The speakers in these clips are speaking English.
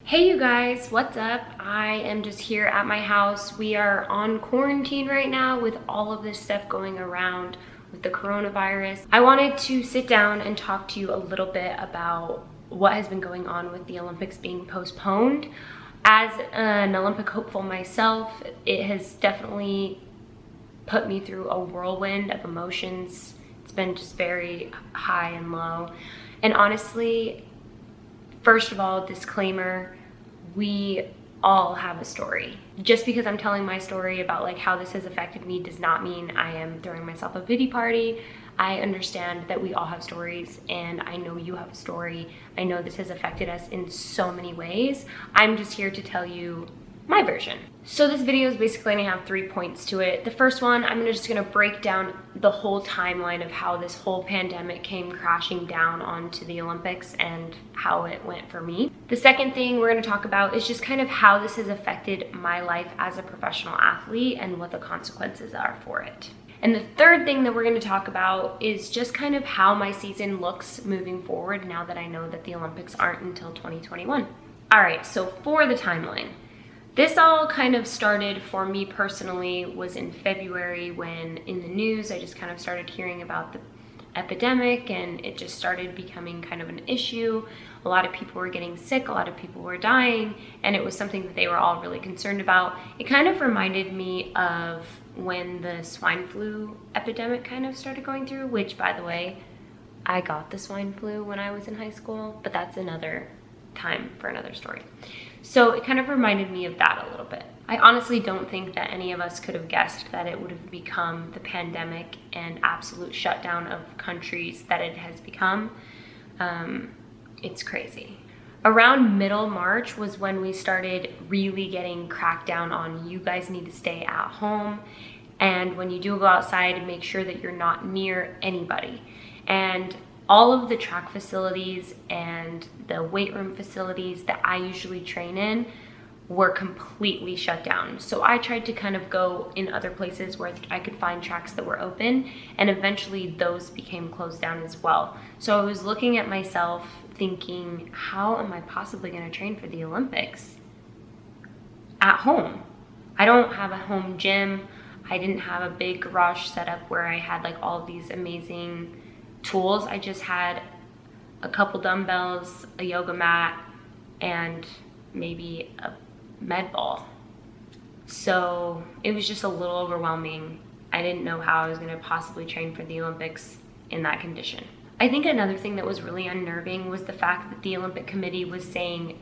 Hey you guys, what's up? I am just here at my house. We are on quarantine right now with all of this stuff going around with the coronavirus. I wanted to sit down and talk to you a little bit about what has been going on with the Olympics being postponed. As an Olympic hopeful myself, it has definitely put me through a whirlwind of emotions. It's been just very high and low. And honestly, first of all, disclaimer, we all have a story. Just because I'm telling my story about like how this has affected me does not mean I am throwing myself a pity party. I understand that we all have stories, and I know you have a story. I know this has affected us in so many ways. I'm just here to tell you my version. So this video is basically gonna have 3 points to it. The first one, I'm just gonna break down the whole timeline of how this whole pandemic came crashing down onto the Olympics and how it went for me. The second thing we're gonna talk about is just kind of how this has affected my life as a professional athlete and what the consequences are for it. And the third thing that we're gonna talk about is just kind of how my season looks moving forward now that I know that the Olympics aren't until 2021. All right, so for the timeline. This all kind of started for me personally was in February when in the news I just kind of started hearing about the epidemic, and it just started becoming kind of an issue. A lot of people were getting sick, a lot of people were dying, and it was something that they were all really concerned about. It kind of reminded me of when the swine flu epidemic kind of started going through, which, by the way, I got the swine flu when I was in high school, but that's another time for another story. So it kind of reminded me of that a little bit. I honestly don't think that any of us could have guessed that it would have become the pandemic and absolute shutdown of countries that it has become. It's crazy. Around middle March was when we started really getting cracked down on you guys need to stay at home, and when you do go outside, make sure that you're not near anybody. And all of the track facilities and the weight room facilities that I usually train in were completely shut down. So I tried to kind of go in other places where I could find tracks that were open, and eventually those became closed down as well. So I was looking at myself thinking, how am I possibly gonna train for the Olympics at home? I don't have a home gym. I didn't have a big garage setup where I had like all these amazing tools. I just had a couple dumbbells, a yoga mat, and maybe a med ball. So it was just a little overwhelming. I didn't know how I was going to possibly train for the Olympics in that condition. I think another thing that was really unnerving was the fact that the Olympic Committee was saying,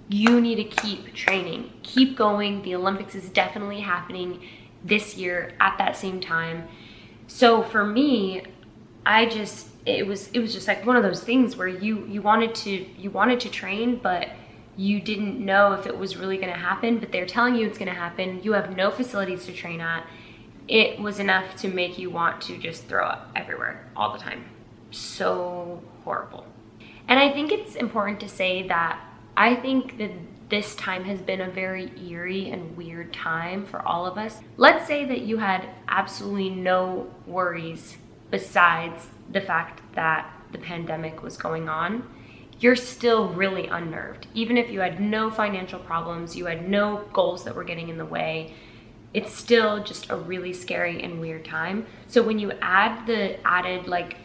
you need to keep training, keep going. The Olympics is definitely happening this year at that same time. So for me, it was just like one of those things where you wanted to train, but you didn't know if it was really going to happen, but they're telling you it's going to happen. You have no facilities to train at. It was enough to make you want to just throw up everywhere all the time. So horrible. And I think it's important to say that I think that this time has been a very eerie and weird time for all of us. Let's say that you had absolutely no worries besides the fact that the pandemic was going on. You're still really unnerved. Even if you had no financial problems, you had no goals that were getting in the way, it's still just a really scary and weird time. So when you add the added like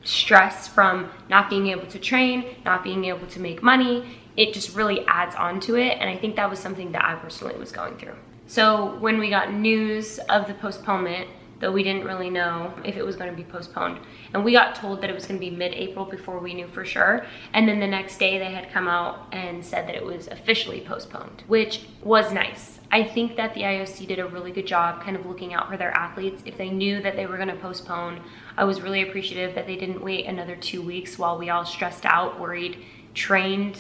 stress from not being able to train, not being able to make money, it just really adds on to it. And I think that was something that I personally was going through. So when we got news of the postponement, though we didn't really know if it was going to be postponed. And we got told that it was going to be mid-April before we knew for sure. And then the next day they had come out and said that it was officially postponed, which was nice. I think that the IOC did a really good job kind of looking out for their athletes. If they knew that they were going to postpone, I was really appreciative that they didn't wait another 2 weeks while we all stressed out, worried, trained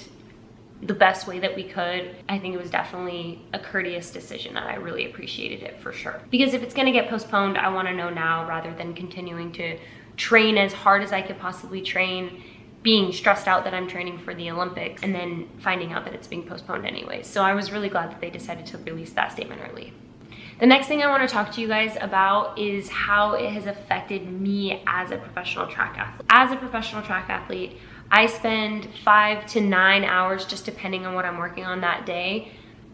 the best way that we could. I think it was definitely a courteous decision, and I really appreciated it for sure. Because if it's gonna get postponed, I wanna know now rather than continuing to train as hard as I could possibly train, being stressed out that I'm training for the Olympics, and then finding out that it's being postponed anyways. So I was really glad that they decided to release that statement early. The next thing I want to talk to you guys about is how it has affected me as a professional track athlete. As a professional track athlete, I spend 5 to 9 hours, just depending on what I'm working on that day,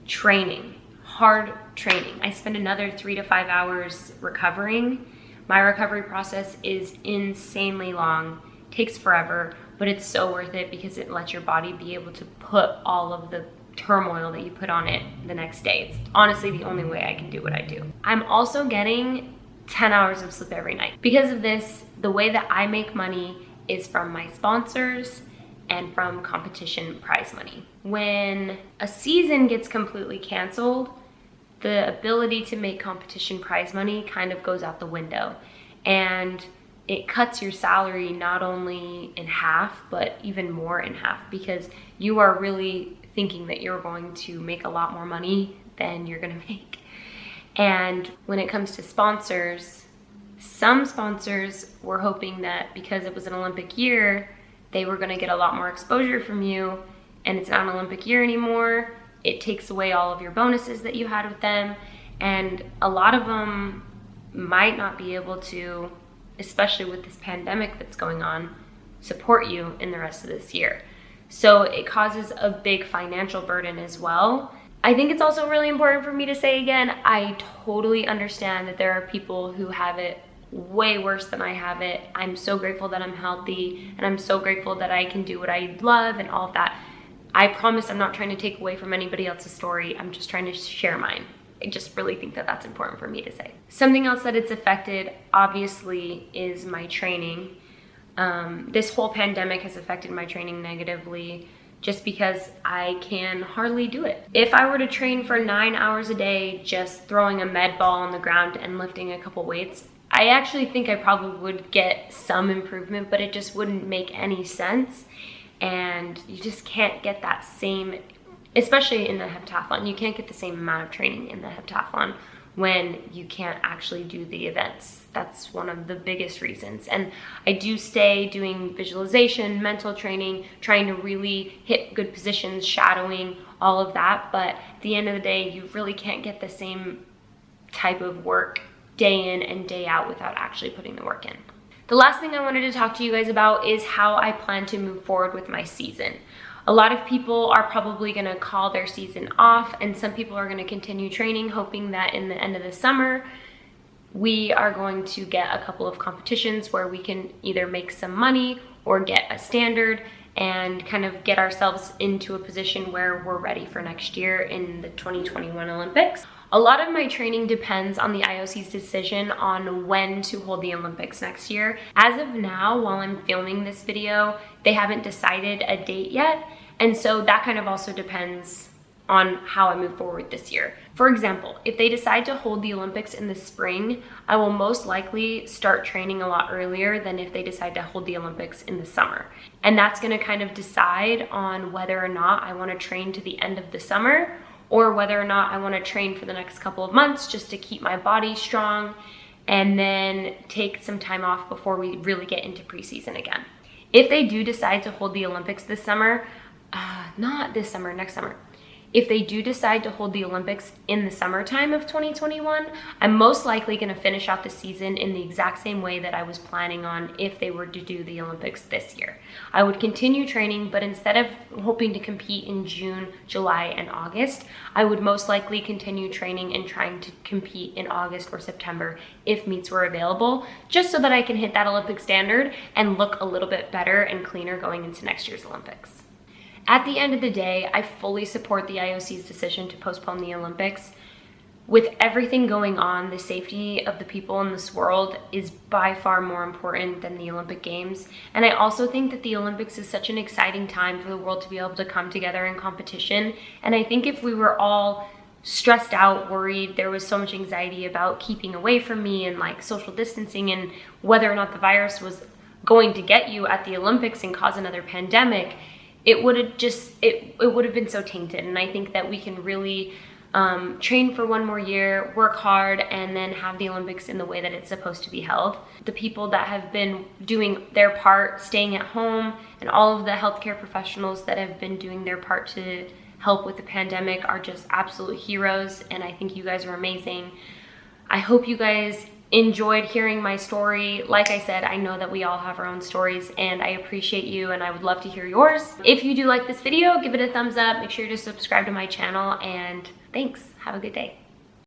training, hard training. I spend another 3 to 5 hours recovering. My recovery process is insanely long, takes forever, but it's so worth it because it lets your body be able to put all of the turmoil that you put on it the next day. It's honestly the only way I can do what I do. I'm also getting 10 hours of sleep every night. Because of this, the way that I make money is from my sponsors and from competition prize money. When a season gets completely canceled, the ability to make competition prize money kind of goes out the window. And it cuts your salary not only in half, but even more in half, because you are really thinking that you're going to make a lot more money than you're gonna make. And when it comes to sponsors, some sponsors were hoping that because it was an Olympic year, they were gonna get a lot more exposure from you, and it's not an Olympic year anymore. It takes away all of your bonuses that you had with them, and a lot of them might not be able to, especially with this pandemic that's going on, support you in the rest of this year. So it causes a big financial burden as well. I think it's also really important for me to say again, I totally understand that there are people who have it way worse than I have it. I'm so grateful that I'm healthy, and I'm so grateful that I can do what I love and all of that. I promise I'm not trying to take away from anybody else's story. I'm just trying to share mine. I just really think that that's important for me to say. Something else that it's affected, obviously, is my training. This whole pandemic has affected my training negatively just because I can hardly do it. If I were to train for 9 hours a day, just throwing a med ball on the ground and lifting a couple weights, I actually think I probably would get some improvement, but it just wouldn't make any sense. And you just can't get that same, especially in the heptathlon, you can't get the same amount of training in the heptathlon when you can't actually do the events. That's one of the biggest reasons. And I do stay doing visualization, mental training, trying to really hit good positions, shadowing, all of that. But at the end of the day, you really can't get the same type of work day in and day out without actually putting the work in. The last thing I wanted to talk to you guys about is how I plan to move forward with my season. A lot of people are probably gonna call their season off, and some people are gonna continue training, hoping that in the end of the summer, we are going to get a couple of competitions where we can either make some money or get a standard and kind of get ourselves into a position where we're ready for next year in the 2021 Olympics. A lot of my training depends on the IOC's decision on when to hold the Olympics next year. As of now, while I'm filming this video, they haven't decided a date yet. And so that kind of also depends on how I move forward this year. For example, if they decide to hold the Olympics in the spring, I will most likely start training a lot earlier than if they decide to hold the Olympics in the summer. And that's gonna kind of decide on whether or not I wanna train to the end of the summer, or whether or not I wanna train for the next couple of months just to keep my body strong and then take some time off before we really get into preseason again. If they do decide to hold the Olympics this summer, not this summer, next summer. If they do decide to hold the Olympics in the summertime of 2021, I'm most likely gonna finish out the season in the exact same way that I was planning on if they were to do the Olympics this year. I would continue training, but instead of hoping to compete in June, July, and August, I would most likely continue training and trying to compete in August or September if meets were available, just so that I can hit that Olympic standard and look a little bit better and cleaner going into next year's Olympics. At the end of the day, I fully support the IOC's decision to postpone the Olympics. With everything going on, the safety of the people in this world is by far more important than the Olympic Games. And I also think that the Olympics is such an exciting time for the world to be able to come together in competition. And I think if we were all stressed out, worried, there was so much anxiety about keeping away from me and like social distancing and whether or not the virus was going to get you at the Olympics and cause another pandemic, it would have been so tainted. And I think that we can really train for one more year, work hard, and then have the Olympics in the way that it's supposed to be held. The people that have been doing their part, staying at home, and all of the healthcare professionals that have been doing their part to help with the pandemic are just absolute heroes, and I think you guys are amazing. I hope you guys enjoyed hearing my story. Like I said, I know that we all have our own stories, and I appreciate you, and I would love to hear yours. If you do like this video, give it a thumbs up. Make sure to subscribe to my channel, and thanks. Have a good day.